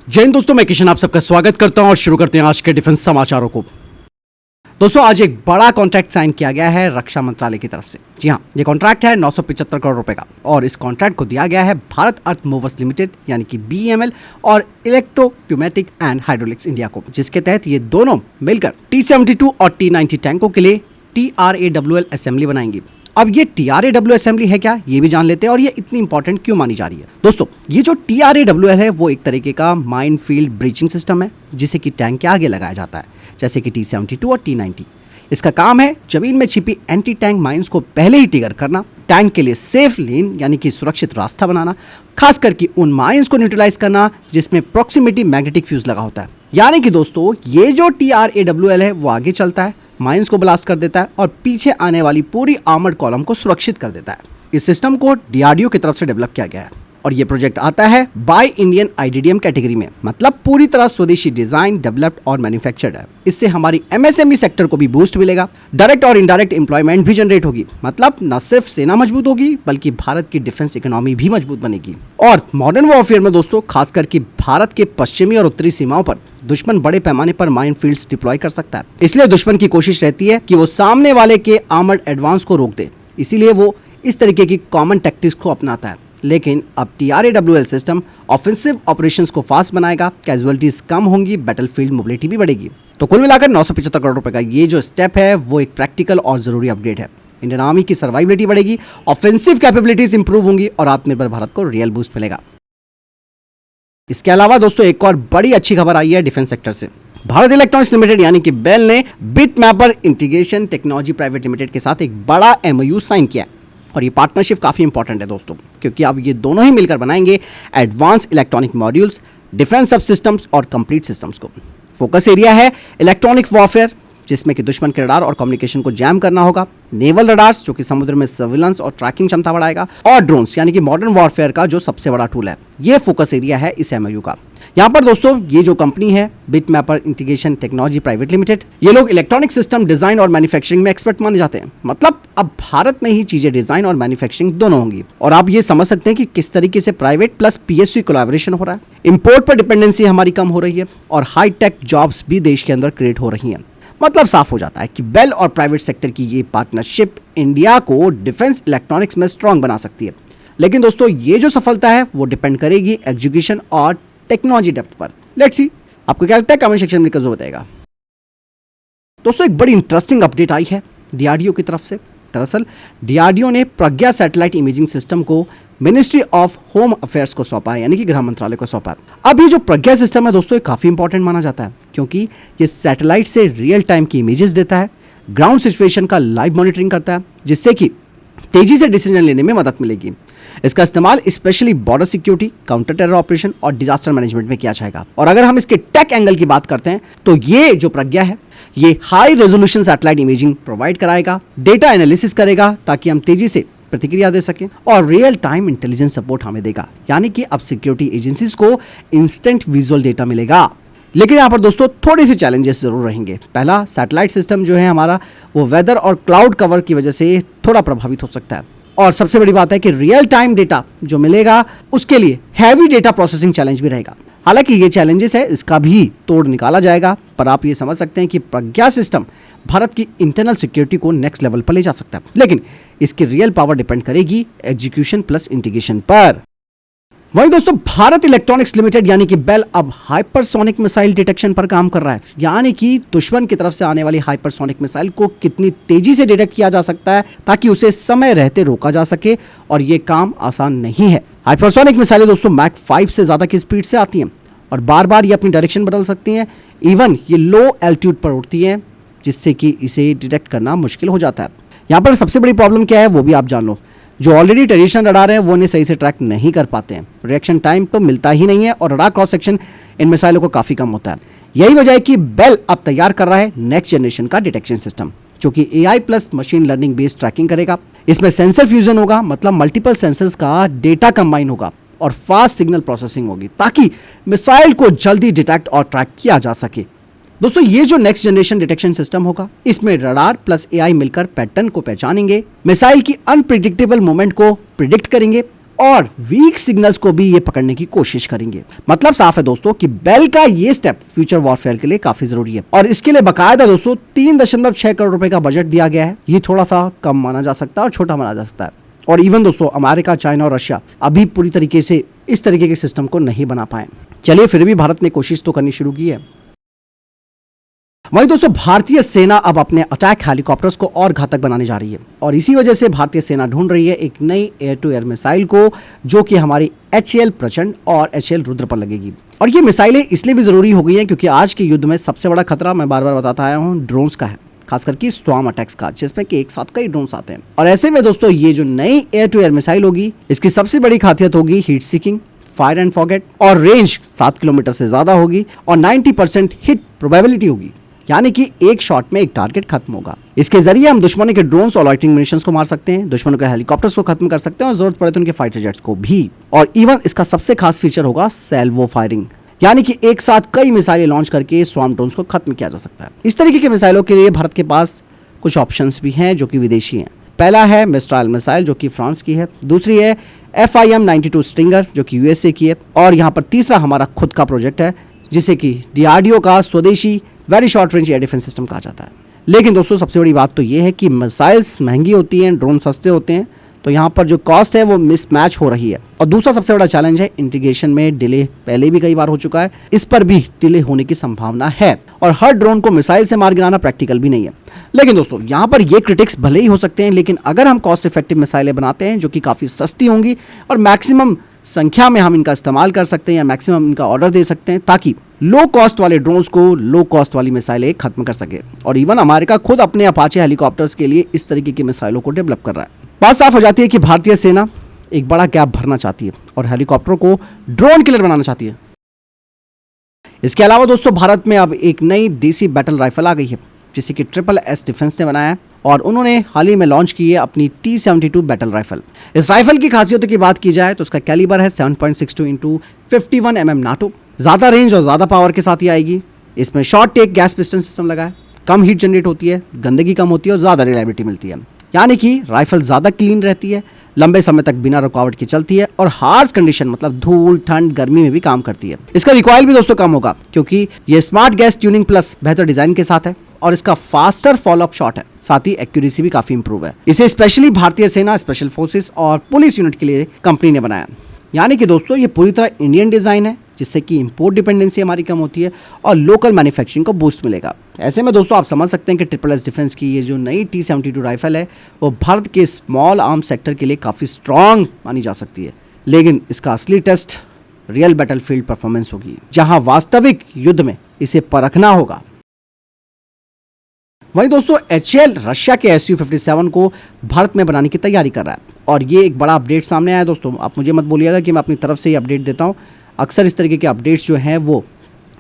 जय हिंद दोस्तों, मैं किशन आप सबका स्वागत करता हूं और शुरू करते हैं आज के डिफेंस समाचारों को। दोस्तों, आज एक बड़ा कॉन्ट्रैक्ट साइन किया गया है रक्षा मंत्रालय की तरफ से। जी हां, ये कॉन्ट्रैक्ट है 975 करोड़ रुपए का और इस कॉन्ट्रैक्ट को दिया गया है भारत अर्थ मूवर्स लिमिटेड यानी कि BEML और इलेक्ट्रो प्यूमेटिक एंड हाइड्रोलिक्स इंडिया को, जिसके तहत ये दोनों मिलकर T-72 और T-90 टैंकों के लिए TRAWL असेंबली बनाएंगी। अब ये TRAWL असेंबली है क्या, ये भी जान लेते हैं और ये इतनी इंपॉर्टेंट क्यों मानी जा रही है। दोस्तों, ये जो TRAWL है वो एक तरीके का माइन फील्ड ब्रीचिंग सिस्टम है जिसे कि टैंक के आगे लगाया जाता है, जैसे कि T-72 और T-90। इसका काम है जमीन में छिपी एंटी टैंक माइंस को पहले ही ट्रिगर करना, टैंक के लिए सेफ लेन यानी कि सुरक्षित रास्ता बनाना, खास करके उन माइंस को न्यूट्रलाइज करना जिसमें प्रॉक्सिमिटी मैग्नेटिक फ्यूज लगा होता है। यानी कि दोस्तों, ये जो TRAWL है वो आगे चलता है, माइंस को ब्लास्ट कर देता है और पीछे आने वाली पूरी आर्मर्ड कॉलम को सुरक्षित कर देता है। इस सिस्टम को DRDO की तरफ से डेवलप किया गया है और ये प्रोजेक्ट आता है बाय इंडियन IDDM कैटेगरी में, मतलब पूरी तरह स्वदेशी डिजाइन, डेवलप्ड और मैन्युफैक्चर्ड है। इससे हमारी MSME सेक्टर को भी बूस्ट मिलेगा, डायरेक्ट और इनडायरेक्ट एम्प्लॉयमेंट भी जनरेट होगी, मतलब न सिर्फ सेना मजबूत होगी बल्कि भारत की डिफेंस इकोनॉमी भी मजबूत बनेगी। और मॉडर्न वॉरफेयर में दोस्तों, खास करके भारत के पश्चिमी और उत्तरी सीमाओं पर दुश्मन बड़े पैमाने पर माइन फील्ड्स डिप्लॉय कर सकता है। इसलिए दुश्मन की कोशिश रहती है कि वो सामने वाले के आर्मर्ड एडवांस को रोक दे, इसीलिए वो इस तरीके की कॉमन टैक्टिक्स को अपनाता है। लेकिन अब TRAWL सिस्टम ऑफेंसिव ऑपरेशंस को फास्ट बनाएगा, कैजुअलिटीज कम होंगी, बैटलफील्ड मोबिलिटी भी बढ़ेगी। तो कुल मिलाकर 975 करोड़ रुपए का ये जो स्टेप है वो एक प्रैक्टिकल और जरूरी अपडेट है। इंडियन आर्मी की सर्वाइबिलिटी बढ़ेगी, ऑफेंसिव कैपेबिलिटीज इंप्रूव होंगी और आत्मनिर्भर भारत को रियल बूस्ट मिलेगा। इसके अलावा दोस्तों, एक और बड़ी अच्छी खबर आई है डिफेंस सेक्टर से। भारत इलेक्ट्रॉनिक्स लिमिटेड यानी कि बेल ने बिटमैपर इंटीग्रेशन टेक्नोलॉजी प्राइवेट लिमिटेड के साथ एक बड़ा MOU साइन किया है और ये पार्टनरशिप काफ़ी इंपॉर्टेंट है दोस्तों, क्योंकि अब ये दोनों ही मिलकर बनाएंगे एडवांस इलेक्ट्रॉनिक मॉड्यूल्स, डिफेंस सब सिस्टम्स और कंप्लीट सिस्टम्स को। फोकस एरिया है इलेक्ट्रॉनिक वॉरफेयर, जिसमें कि दुश्मन के रडार और कम्युनिकेशन को जैम करना होगा, नेवल रडार्स जो कि समुद्र में सर्विलेंस और ट्रैकिंग क्षमता बढ़ाएगा, और ड्रोन्स यानी कि मॉडर्न वॉरफेयर का जो सबसे बड़ा टूल है। ये फोकस एरिया है इस MOU का। यहाँ पर दोस्तों, ये जो कंपनी है बिटमैपर इंटीग्रेशन टेक्नोलॉजी प्राइवेट लिमिटेड, ये लोग इलेक्ट्रॉनिक सिस्टम डिजाइन और मैन्युफैक्चरिंग में एक्सपर्ट माने जाते हैं। मतलब अब भारत में ही चीजें डिजाइन और मैन्युफैक्चरिंग दोनों होंगी और आप ये समझ सकते हैं कि किस तरीके से प्राइवेट प्लस PSU कोलैबोरेशन हो रहा है। इंपोर्ट पर डिपेंडेंसी हमारी कम हो रही है और हाई टेक जॉब्स भी देश के अंदर क्रिएट हो रही हैं। मतलब साफ हो जाता है कि बेल और प्राइवेट सेक्टर की ये पार्टनरशिप इंडिया को डिफेंस इलेक्ट्रॉनिक्स में स्ट्रांग बना सकती है। लेकिन दोस्तों, ये जो सफलता है वो डिपेंड करेगी एग्जीक्यूशन और टेक्नोलॉजी डेप्थ पर। लेट्स सी, आपको क्या लगता है, कमेंट सेक्शन में लिखकर जो बताएगा। दोस्तों, एक बड़ी इंटरेस्टिंग अपडेट आई है DRDO की तरफ से। दरअसल DRDO ने प्रज्ञा सैटेलाइट इमेजिंग सिस्टम को मिनिस्ट्री ऑफ होम अफेयर्स को सौंपा है, यानी कि गृह मंत्रालय को सौंपा है। अब ये जो प्रज्ञा सिस्टम है दोस्तों, ये काफ़ी इंपॉर्टेंट माना जाता है क्योंकि ये सैटेलाइट से रियल टाइम की इमेजेस देता है, ग्राउंड सिचुएशन का लाइव मॉनिटरिंग करता है, जिससे कि तेजी से डिसीजन लेने में मदद मिलेगी। इसका इस्तेमाल specially border security, counter terror operation और डिजास्टर मैनेजमेंट में किया जाएगा। और अगर हम इसके टेक एंगल की बात करते हैं तो ये जो प्रज्ञा है ये high resolution satellite imaging provide कराएगा, डेटा एनालिसिस करेगा ताकि हम तेजी से प्रतिक्रिया दे सकें और रियल टाइम इंटेलिजेंस सपोर्ट हमें देगा। यानी कि अब सिक्योरिटी एजेंसीज को इंस्टेंट विजुअल डेटा मिलेगा। लेकिन यहाँ पर दोस्तों थोड़े से चैलेंजेस जरूर रहेंगे। पहला, सैटेलाइट सिस्टम जो है हमारा वो वेदर और क्लाउड कवर की वजह से थोड़ा प्रभावित हो सकता है। और सबसे बड़ी बात है कि रियल टाइम डेटा जो मिलेगा उसके लिए हैवी डेटा प्रोसेसिंग चैलेंज भी रहेगा। हालांकि ये चैलेंजेस है, इसका भी तोड़ निकाला जाएगा, पर आप ये समझ सकते हैं कि प्रज्ञा सिस्टम भारत की इंटरनल सिक्योरिटी को नेक्स्ट लेवल पर ले जा सकता है। लेकिन इसकी रियल पावर डिपेंड करेगी एग्जीक्यूशन प्लस इंटीग्रेशन पर। वहीं दोस्तों, भारत इलेक्ट्रॉनिक्स लिमिटेड यानी कि बेल अब हाइपरसोनिक मिसाइल डिटेक्शन पर काम कर रहा है। यानी कि दुश्मन की तरफ से आने वाली हाइपरसोनिक मिसाइल को कितनी तेजी से डिटेक्ट किया जा सकता है ताकि उसे समय रहते रोका जा सके, और ये काम आसान नहीं है। हाइपरसोनिक मिसाइलें दोस्तों मैक 5 से ज्यादा की स्पीड से आती हैं और बार बार ये अपनी डायरेक्शन बदल सकती हैं। इवन ये लो एल्टीट्यूड पर उड़ती हैं, जिससे कि इसे डिटेक्ट करना मुश्किल हो जाता है। यहाँ पर सबसे बड़ी प्रॉब्लम क्या है वो भी आप जान लो। जो ऑलरेडी ट्रेडिशनल रडार हैं वो इन्हें सही से ट्रैक नहीं कर पाते हैं, रिएक्शन टाइम तो मिलता ही नहीं है और रडार क्रॉस सेक्शन इन मिसाइलों को काफ़ी कम होता है। यही वजह है कि बेल अब तैयार कर रहा है नेक्स्ट जनरेशन का डिटेक्शन सिस्टम, जो कि AI plus machine learning based tracking करेगा। इसमें सेंसर फ्यूजन होगा, मतलब मल्टीपल सेंसर्स का डेटा कंबाइन होगा और फास्ट सिग्नल प्रोसेसिंग होगी ताकि मिसाइल को जल्दी डिटेक्ट और ट्रैक किया जा सके। दोस्तों, ये जो नेक्स्ट जनरेशन डिटेक्शन सिस्टम होगा इसमें रडार प्लस AI मिलकर पैटर्न को पहचानेंगे, मिसाइल की अनप्रिडिक्टेबल मूवमेंट को प्रिडिक्ट करेंगे और वीक सिग्नल्स को भी ये पकड़ने की कोशिश करेंगे। मतलब साफ है दोस्तों कि बेल का ये स्टेप फ्यूचर वॉरफेयर के लिए काफी जरूरी है और इसके लिए बकायदा दोस्तों 3.6 करोड़ रुपए का बजट दिया गया है। ये थोड़ा सा कम माना जा सकता है और छोटा माना जा सकता है। और इवन दोस्तों अमेरिका, चाइना और रशिया अभी पूरी तरीके से इस तरीके के सिस्टम को नहीं बना पाए। चलिए फिर भी भारत ने कोशिश तो करनी शुरू की है। वहीं दोस्तों भारतीय सेना अब अपने अटैक हेलीकॉप्टर्स को और घातक बनाने जा रही है और इसी वजह से भारतीय सेना ढूंढ रही है एक नई एयर टू एयर मिसाइल को जो कि हमारी HAL प्रचंड और HAL रुद्र पर लगेगी। और ये मिसाइलें इसलिए भी जरूरी हो गई हैं क्योंकि आज के युद्ध में सबसे बड़ा खतरा, मैं बार बार बताता आया हूँ, ड्रोन्स का है, खास करके स्वार्म अटैक्स का, जिसमें कि एक साथ कई ड्रोन्स आते हैं। और ऐसे में दोस्तों ये जो नई एयर टू एयर मिसाइल होगी इसकी सबसे बड़ी खासियत होगी heat seeking, fire and forget और रेंज 7 किलोमीटर से ज्यादा होगी और 90% हिट प्रोबेबिलिटी होगी, यानी कि एक शॉट में एक टारगेट खत्म होगा। इसके जरिए हम दुश्मनों के ड्रोन्स और लॉइटरिंग मिशंस को मार सकते हैं, दुश्मनों के हेलीकॉप्टर्स को खत्म कर सकते हैं और जरूरत पड़े तो उनके फाइटर जेट्स को भी। और इवन इसका सबसे खास फीचर होगा सैल्वो फायरिंग, यानी कि एक साथ कई मिसाइलें लॉन्च करके स्वार्म ड्रोन्स को खत्म किया जा सकता है। इस तरीके के मिसाइलों के लिए भारत के पास कुछ ऑप्शंस भी हैं जो कि विदेशी हैं। पहला है मिस्ट्राल मिसाइल जो कि फ्रांस की है, दूसरी है FIM-92 स्टिंगर जो कि USA की है और यहाँ पर तीसरा हमारा खुद का प्रोजेक्ट है जिसे कि DRDO का स्वदेशी very short range air defence system कहा जाता है। लेकिन दोस्तों सबसे बड़ी बात तो ये है कि मिसाइल्स महंगी होती हैं, ड्रोन सस्ते होते हैं, तो यहाँ पर जो कॉस्ट है वो मिसमैच हो रही है। और दूसरा सबसे बड़ा चैलेंज है इंटीग्रेशन में डिले, पहले भी कई बार हो चुका है, इस पर भी डिले होने की संभावना है और हर ड्रोन को मिसाइल से मार गिराना प्रैक्टिकल भी नहीं है। लेकिन दोस्तों यहाँ पर ये क्रिटिक्स भले ही हो सकते हैं, लेकिन अगर हम कॉस्ट इफेक्टिव मिसाइलें बनाते हैं जो कि काफ़ी सस्ती होंगी और मैक्सिमम संख्या में हम इनका इस्तेमाल कर सकते हैं या मैक्सिमम इनका ऑर्डर दे सकते हैं ताकि लो कॉस्ट वाले ड्रोन्स को लो कॉस्ट वाली मिसाइलें खत्म कर सके। और इवन अमेरिका खुद अपने अपाचे हेलीकॉप्टर्स के लिए इस तरीके की मिसाइलों को डेवलप कर रहा है। बात साफ हो जाती है कि भारतीय सेना एक बड़ा गैप भरना चाहती है और हेलीकॉप्टरों को ड्रोन किलर बनाना चाहती है। इसके अलावा दोस्तों भारत में अब एक नई देसी बैटल राइफल आ गई है जिसे कि SSS डिफेंस ने बनाया है और उन्होंने हाल ही में लॉन्च की है अपनी T-72 बैटल राइफल। इस राइफल की खासियतों की बात की जाए तो उसका कैलिबर है 7.62 × 51 mm नाटो, ज़्यादा रेंज और ज़्यादा पावर के साथ ही आएगी। इसमें short take gas piston system लगा है, कम हीट जनरेट होती है, गंदगी कम होती है और ज़्यादा रिलायबिलिटी मिलती है, यानी कि राइफल ज़्यादा क्लीन रहती है, लंबे समय तक बिना रुकावट के चलती है और हार्श कंडीशन मतलब धूल, ठंड, गर्मी में भी काम करती है। इसका रिकॉइल भी दोस्तों कम होगा क्योंकि ये स्मार्ट गैस ट्यूनिंग प्लस बेहतर डिजाइन के साथ है और इसका फास्टर फॉलो अप शॉट है, साथ ही एक्यूरेसी भी काफी इंप्रूव है। इसे स्पेशली भारतीय सेना, स्पेशल फोर्सेस और पुलिस यूनिट के लिए कंपनी ने बनाया, यानी कि दोस्तों ये पूरी तरह इंडियन डिजाइन है जिससे कि इंपोर्ट डिपेंडेंसी हमारी कम होती है और लोकल मैन्युफैक्चरिंग को बूस्ट मिलेगा। ऐसे में दोस्तों आप समझ सकते हैं कि SSS डिफेंस की ये जो नई T-72 राइफल है वो भारत के स्मॉल आर्म सेक्टर के लिए काफ़ी स्ट्रॉन्ग मानी जा सकती है। लेकिन इसका असली टेस्ट रियल बैटलफील्ड परफॉर्मेंस होगी जहां वास्तविक युद्ध में इसे परखना होगा। वहीं दोस्तों HAL रशिया के Su-57 को भारत में बनाने की तैयारी कर रहा है और ये एक बड़ा अपडेट सामने आया है। दोस्तों आप मुझे मत बोलिएगा कि मैं अपनी तरफ से ही अपडेट देता हूँ, अक्सर इस तरीके के अपडेट्स जो हैं वो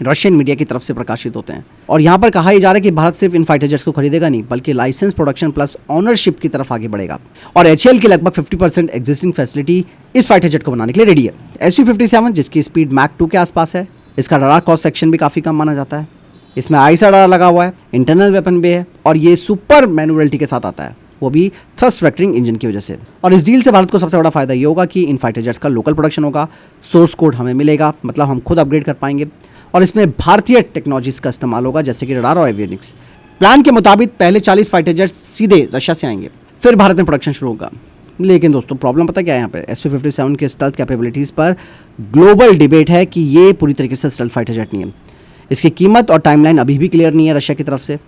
रशियन मीडिया की तरफ से प्रकाशित होते हैं और यहाँ पर कहा ही जा रहा है कि भारत सिर्फ इन फाइटर जेट्स को खरीदेगा नहीं बल्कि लाइसेंस प्रोडक्शन प्लस ऑनरशिप की तरफ आगे बढ़ेगा और HAL की लगभग 50% एग्जिस्टिंग फैसिलिटी इस फाइटर जेट को बनाने के लिए रेडी है। Su-57 जिसकी स्पीड मैक 2 के आसपास है, इसका रडार क्रॉस सेक्शन भी काफ़ी कम माना जाता है, इसमें ISR रडार लगा हुआ है, इंटरनल वेपन भी है और ये सुपर मैन्युअलिटी के साथ आता है, वो भी थ्रस्ट वेक्टरिंग इंजन की वजह से। और इस डील से भारत को सबसे बड़ा फायदा ये होगा कि इन फाइटर जेट्स का लोकल प्रोडक्शन होगा, सोर्स कोड हमें मिलेगा, मतलब हम खुद अपग्रेड कर पाएंगे और इसमें भारतीय टेक्नोलॉजीज का इस्तेमाल होगा जैसे कि रडार और एवियोनिक्स। प्लान के मुताबिक पहले 40 फाइटर जेट्स सीधे रशिया से आएंगे, फिर भारत में प्रोडक्शन शुरू होगा। लेकिन दोस्तों प्रॉब्लम पता क्या है, यहाँ पर Su-57 के स्टेल्थ कैपेबिलिटीज़ पर ग्लोबल डिबेट है कि ये पूरी तरीके से स्टेल्थ फाइटर जेट नहीं है। इसकी कीमत और टाइमलाइन अभी भी क्लियर नहीं है रशिया की तरफ से।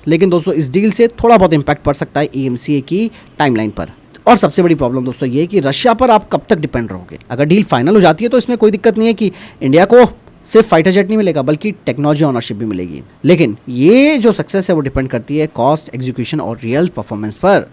लेकिन दोस्तों इस डील से थोड़ा बहुत इम्पैक्ट पड़ सकता है EMCA की टाइमलाइन पर। और सबसे बड़ी प्रॉब्लम दोस्तों ये कि रशिया पर आप कब तक डिपेंड रहोगे। अगर डील फाइनल हो जाती है तो इसमें कोई दिक्कत नहीं है कि इंडिया को सिर्फ फाइटर जेट नहीं मिलेगा बल्कि टेक्नोलॉजी ऑनरशिप भी मिलेगी। लेकिन ये जो सक्सेस है वो डिपेंड करती है कॉस्ट, एग्जीक्यूशन और रियल परफॉर्मेंस पर।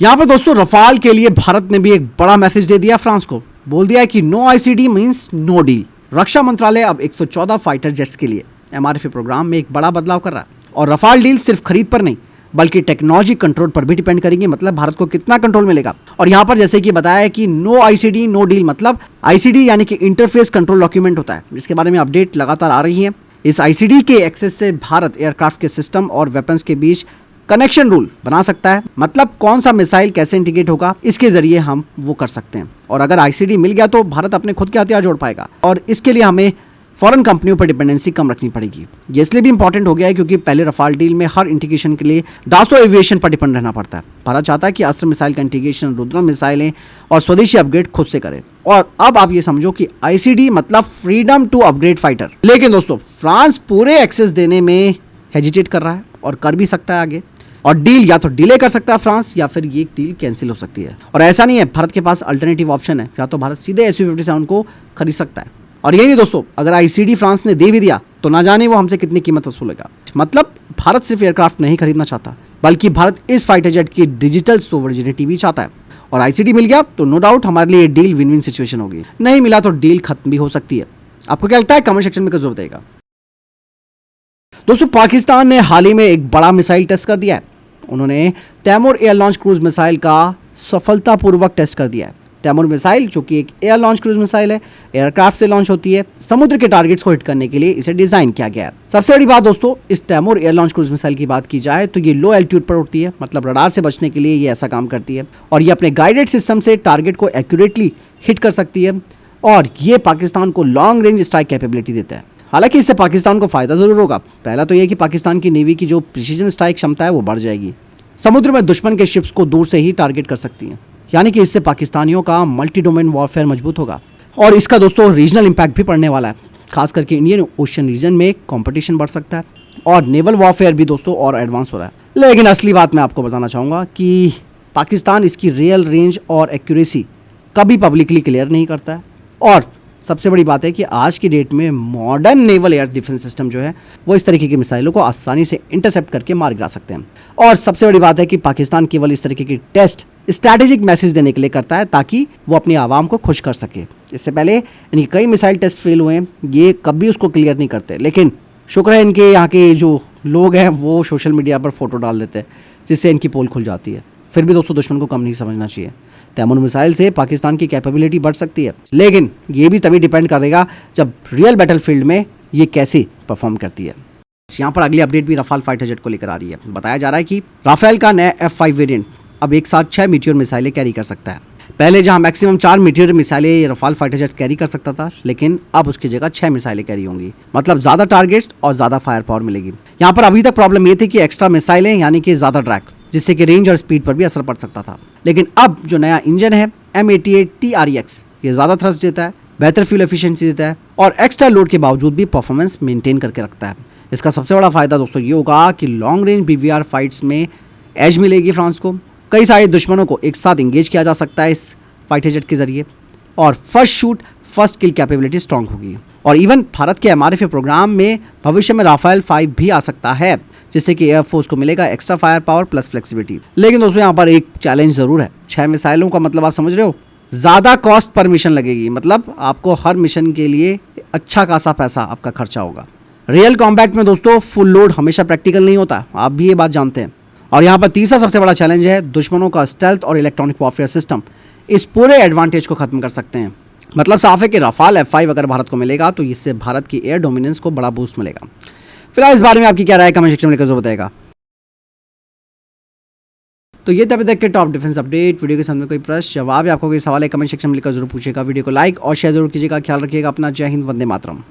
यहाँ पर दोस्तों रफाल के लिए भारत ने भी एक बड़ा मैसेज दे दिया फ्रांस को, बोल दिया है कि no ICD means no deal. रक्षा मंत्रालय अब 114 फाइटर जेट्स के लिए MRFA प्रोग्राम में एक बड़ा बदलाव कर रहा है और रफाल डील सिर्फ खरीद पर नहीं बल्कि टेक्नोलॉजी कंट्रोल पर भी डिपेंड करेंगे, मतलब भारत को कितना कंट्रोल मिलेगा। और यहाँ पर जैसे कि बताया है कि नो ICD नो डील, मतलब ICD यानी कि इंटरफेस कंट्रोल डॉक्यूमेंट होता है, जिसके बारे में अपडेट लगातार आ रही है। इस ICD के एक्सेस से भारत एयरक्राफ्ट के सिस्टम और वेपन्स के बीच कनेक्शन रूल बना सकता है, मतलब कौन सा मिसाइल कैसे इंटीग्रेट होगा, इसके जरिए हम वो कर सकते हैं। और अगर आईसीडी मिल गया तो भारत अपने खुद के हथियार जोड़ पाएगा, और इसके लिए हमें फॉरेन कंपनियों पर डिपेंडेंसी कम रखनी पड़ेगी। ये इसलिए भी इंपॉर्टेंट हो गया है क्योंकि पहले रफाल डील में हर इंटीग्रेशन के लिए डासो एविएशन पर डिपेंड रहना पड़ता है। भारत चाहता है कि अस्त्र मिसाइल का इंटीग्रेशन रुद्रम मिसाइलें और स्वदेशी अपग्रेड खुद से करें। और अब आप ये समझो कि आईसीडी मतलब फ्रीडम टू अपग्रेड फाइटर। लेकिन दोस्तों, फ्रांस पूरे एक्सेस देने में हेजिटेट कर रहा है और कर भी सकता है आगे, और डील या तो डिले कर सकता है फ्रांस, या फिर ये डील कैंसिल हो सकती है। और ऐसा नहीं है, भारत के पास अल्टरनेटिव ऑप्शन है, या तो भारत सीधे Su-57 को खरीद सकता है। और यही नहीं दोस्तों, अगर आईसीडी फ्रांस ने दे भी दिया तो ना जाने वो हमसे कितनी कीमत वसूलेगा। मतलब भारत सिर्फ एयरक्राफ्ट नहीं खरीदना चाहता, बल्कि भारत इस फाइटर जेट की डिजिटल सोवरेनिटी भी चाहता है। और आईसीडी मिल गया तो नो डाउट हमारे लिए डील विन विन सिचुएशन होगी, नहीं मिला तो डील खत्म भी हो सकती है। आपको क्या लगता है, कमेंट सेक्शन में जरूर बताइएगा। दोस्तों, पाकिस्तान ने हाल ही में एक बड़ा मिसाइल टेस्ट कर दिया है। उन्होंने Taimur air launch cruise missile का सफलतापूर्वक टेस्ट कर दिया है। तैमूर मिसाइल, जो कि एक एयर लॉन्च क्रूज मिसाइल है, एयरक्राफ्ट से लॉन्च होती है। समुद्र के टारगेट्स को हिट करने के लिए इसे डिजाइन किया गया है। सबसे बड़ी बात दोस्तों, इस Taimur air launch cruise missile की बात की जाए तो ये लो एल्टीट्यूड पर उड़ती है, मतलब रडार से बचने के लिए ये ऐसा काम करती है। और ये अपने गाइडेड सिस्टम से टारगेट को एक्यूरेटली हिट कर सकती है, और ये पाकिस्तान को लॉन्ग रेंज स्ट्राइक कैपेबिलिटी देता है। हालांकि इससे पाकिस्तान को फायदा जरूर होगा। पहला तो यह कि पाकिस्तान की नेवी की जो प्रिसीजन स्ट्राइक क्षमता है वो बढ़ जाएगी। समुद्र में दुश्मन के शिप्स को दूर से ही टारगेट कर सकती हैं, यानी कि इससे पाकिस्तानियों का मल्टी डोमेन वॉरफेयर मजबूत होगा। और इसका दोस्तों रीजनल इंपैक्ट भी पड़ने वाला है, खास करके इंडियन ओशन रीजन में कंपटीशन बढ़ सकता है, और नेवल वॉरफेयर भी दोस्तों और एडवांस हो रहा है। लेकिन असली बात मैं आपको बताना चाहूँगा कि पाकिस्तान इसकी रियल रेंज और एक्यूरेसी कभी पब्लिकली क्लियर नहीं करता है। और सबसे बड़ी बात है कि आज की डेट में modern naval air defence system जो है वो इस तरीके की मिसाइलों को आसानी से इंटरसेप्ट करके मार गिरा सकते हैं। और सबसे बड़ी बात है कि पाकिस्तान केवल इस तरीके की टेस्ट स्ट्रैटेजिक मैसेज देने के लिए करता है, ताकि वो अपनी आवाम को खुश कर सके। इससे पहले इनके कई मिसाइल टेस्ट फेल हुए हैं, ये कभी उसको क्लियर नहीं करते। लेकिन शुक्र है इनके यहाँ के जो लोग हैं वो सोशल मीडिया पर फोटो डाल देते हैं, जिससे इनकी पोल खुल जाती है। फिर भी दोस्तों, दुश्मन को कम नहीं समझना चाहिए। तैमूर मिसाइल से पाकिस्तान की कैपेबिलिटी बढ़ सकती है, लेकिन ये भी तभी डिपेंड करेगा जब रियल बैटलफील्ड में ये कैसे परफॉर्म करती है। यहाँ पर अगली अपडेट भी रफाल फाइटर जेट को लेकर आ रही है। बताया जा रहा है कि राफेल का नया F5 वेरिएंट अब एक साथ 6 मीटियोर मिसाइलें कैरी कर सकता है। पहले जहां मैक्सिमम 4 मीटियोर मिसाइलें रफाल फाइटर जेट कैरी कर सकता था, लेकिन अब उसकी जगह 6 मिसाइलें कैरी होंगी, मतलब ज्यादा टारगेट्स और ज्यादा फायर पावर मिलेगी। यहाँ पर अभी तक प्रॉब्लम ये थी कि एक्स्ट्रा मिसाइलें, यानी कि ज्यादा ड्रैग, जिससे कि रेंज और स्पीड पर भी असर पड़ सकता था। लेकिन अब जो नया इंजन है M88 TREX, ये ज्यादा थ्रस्ट देता है, बेहतर फ्यूल एफिशिएंसी देता है, और एक्स्ट्रा लोड के बावजूद भी परफॉर्मेंस मेंटेन करके रखता है। इसका सबसे बड़ा फायदा दोस्तों ये होगा कि लॉन्ग रेंज BVR फाइट्स में एज मिलेगी फ्रांस को। कई सारे दुश्मनों को एक साथ इंगेज किया जा सकता है इस फाइटर जेट के जरिए, और first shoot first kill capability strong होगी। और इवन भारत के MRFA प्रोग्राम में भविष्य में राफेल 5 भी आ सकता है, जिससे कि एयरफोर्स को मिलेगा extra fire power plus flexibility. लेकिन दोस्तों, यहाँ पर एक चैलेंज जरूर है। 6 मिसाइलों का मतलब आप समझ रहे हो, ज़्यादा कॉस्ट पर मिशन लगेगी, मतलब आपको हर मिशन के लिए अच्छा खासा पैसा आपका खर्चा होगा। रियल कॉम्बैट में दोस्तों फुल लोड हमेशा प्रैक्टिकल नहीं होता, आप भी ये बात जानते हैं। और यहाँ पर तीसरा सबसे बड़ा चैलेंज है दुश्मनों का स्टेल्थ और इलेक्ट्रॉनिक वॉरफेयर सिस्टम इस पूरे एडवांटेज को खत्म कर सकते हैं। मतलब साफ है कि रफाल F5 अगर भारत को मिलेगा तो इससे भारत की एयर डोमिनेंस को बड़ा बूस्ट मिलेगा। फिलहाल इस बारे में आपकी क्या राय है, कमेंट सेक्शन में लिखकर जरूर बताएगा। तो ये तब तक के टॉप डिफेंस अपडेट। वीडियो के सामने कोई प्रश्न जवाब या आपको कोई सवाल है, कमेंट सेक्शन में लिखकर जरूर पूछेगा। वीडियो को लाइक और शेयर जरूर कीजिएगा। ख्याल रखिएगा अपना। जय हिंद, वंदे मातरम।